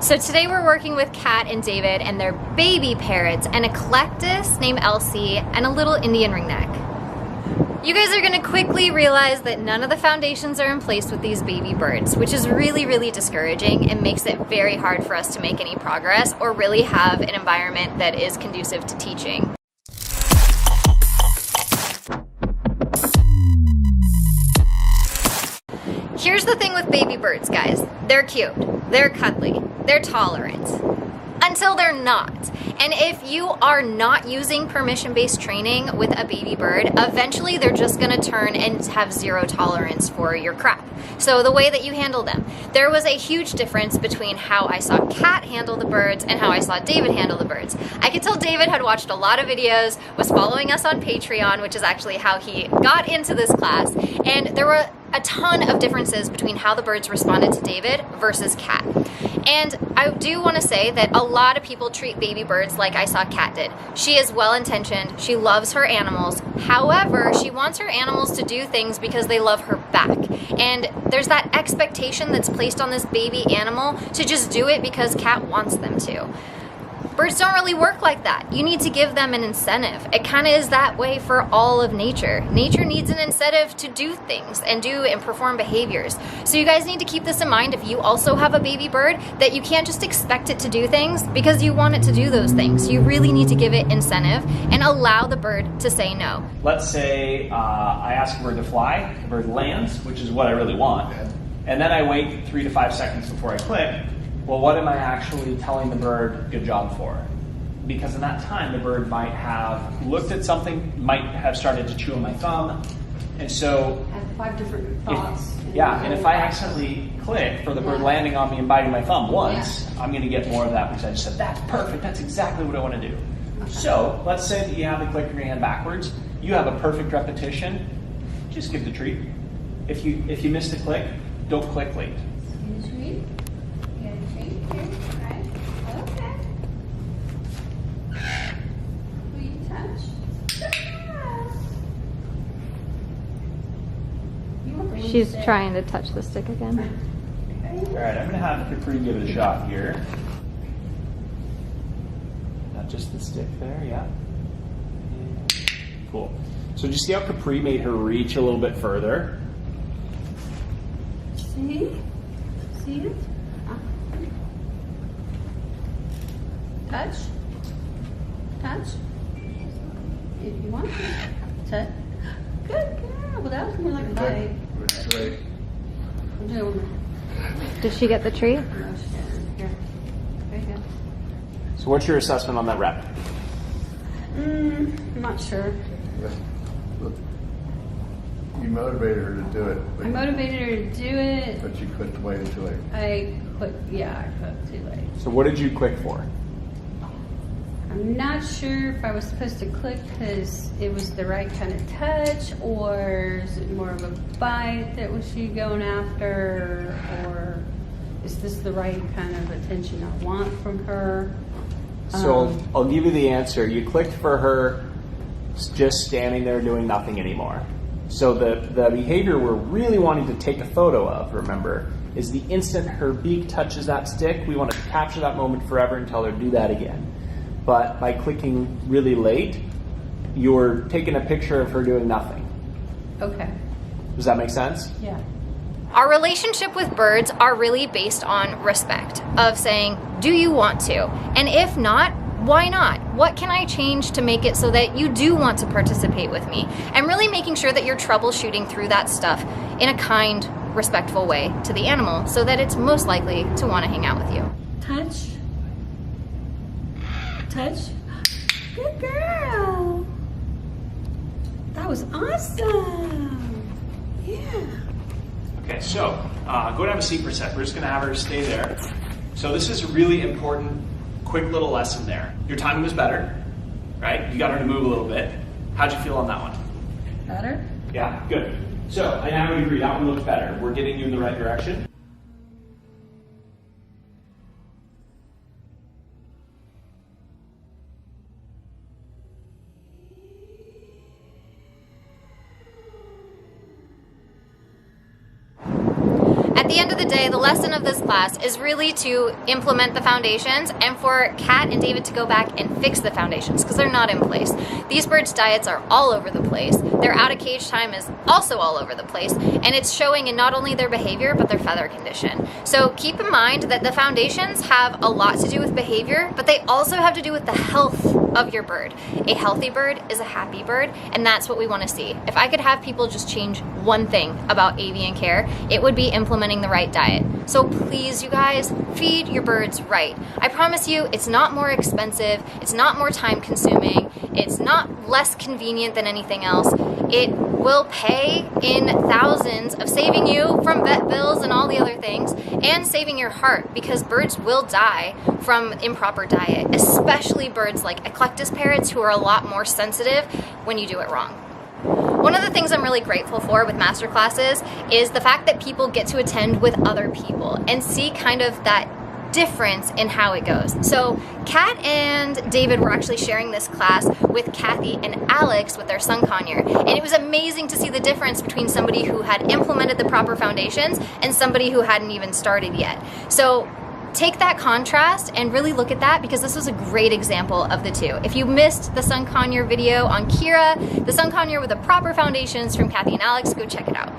So today we're working with Kat and David and their baby parrots, an eclectus named Elsie and a little Indian ringneck. You guys are gonna quickly realize that none of the foundations are in place with these baby birds, which is really, really discouraging and makes it very hard for us to make any progress or really have an environment that is conducive to teaching. Here's the thing with baby birds, guys. They're cute, they're cuddly, they're tolerant, until they're not. And if you are not using permission-based training with a baby bird, eventually they're just gonna turn and have zero tolerance for your crap. So the way that you handle them. There was a huge difference between how I saw Kat handle the birds and how I saw David handle the birds. I could tell David had watched a lot of videos, was following us on Patreon, which is actually how he got into this class, and there were a ton of differences between how the birds responded to David versus Kat. And I do want to say that a lot of people treat baby birds like I saw Kat did. She is well-intentioned, she loves her animals, however, she wants her animals to do things because they love her back. And there's that expectation that's placed on this baby animal to just do it because Kat wants them to. Birds don't really work like that. You need to give them an incentive. It kind of is that way for all of nature. Nature needs an incentive to do things and perform behaviors. So you guys need to keep this in mind if you also have a baby bird, that you can't just expect it to do things because you want it to do those things. You really need to give it incentive and allow the bird to say no. Let's say I ask a bird to fly, the bird lands, which is what I really want, and then I wait 3 to 5 seconds before I click. Well, what am I actually telling the bird good job for? Because in that time, the bird might have looked at something, might have started to chew on my thumb, and so... Have 5 different thoughts. And if I accidentally click for the bird landing on me and biting my thumb once, I'm gonna get more of that because I just said, that's perfect, that's exactly what I wanna do. Okay. So, let's say that you have the click in your hand backwards, you have a perfect repetition, just give the treat. If you miss the click, don't click late. She's trying to touch the stick again. All right, I'm gonna have Capri give it a shot here. Not just the stick there, yeah. Cool. So just see how Capri made her reach a little bit further. See? See it? Touch? Touch? If you want to. Touch. Good girl. Well, that was more like a bite. Great. I'm doing one. Did she get the treat? No, she didn't. Here. Very good. So what's your assessment on that rep? I'm not sure. You motivated her to do it. I motivated her to do it. But you clicked way too late. I clicked too late. So what did you click for? I'm not sure if I was supposed to click because it was the right kind of touch, or is it more of a bite that was she going after, or is this the right kind of attention I want from her? So I'll give you the answer. You clicked for her just standing there doing nothing anymore. So the behavior we're really wanting to take a photo of, remember, is the instant her beak touches that stick, we want to capture that moment forever and tell her do that again. But by clicking really late, you're taking a picture of her doing nothing. Okay. Does that make sense? Yeah. Our relationship with birds are really based on respect, of saying, do you want to? And if not, why not? What can I change to make it so that you do want to participate with me? And really making sure that you're troubleshooting through that stuff in a kind, respectful way to the animal so that it's most likely to want to hang out with you. Touch. Touch. Good girl. That was awesome. Yeah. Okay, so go and have a seat for a sec. We're just gonna have her stay there. So this is a really important, quick little lesson there. Your timing was better, right? You got her to move a little bit. How'd you feel on that one? Better? Yeah, good. So I would agree, that one looks better. We're getting you in the right direction. At At the end of the day, the lesson of this class is really to implement the foundations and for Kat and David to go back and fix the foundations because they're not in place. These birds' diets are all over the place. Their out of cage time is also all over the place, and it's showing in not only their behavior but their feather condition. So keep in mind that the foundations have a lot to do with behavior, but they also have to do with the health of your bird. A healthy bird is a happy bird, and that's what we want to see. If I could have people just change one thing about avian care, it would be implementing the right diet. So please, you guys, feed your birds right. I promise you, it's not more expensive, it's not more time consuming, it's not less convenient than anything else. It will pay in thousands of saving you from vet bills and all the other things, and saving your heart, because birds will die from improper diet, especially birds like eclectus parrots, who are a lot more sensitive when you do it wrong. One of the things I'm really grateful for with master classes is the fact that people get to attend with other people and see kind of that difference in how it goes. So Kat and David were actually sharing this class with Kathy and Alex with their sun conure, and it was amazing to see the difference between somebody who had implemented the proper foundations and somebody who hadn't even started yet. So take that contrast and really look at that, because this was a great example of the two. If you missed the sun conure video on Kira, the sun conure with the proper foundations from Kathy and Alex, go check it out.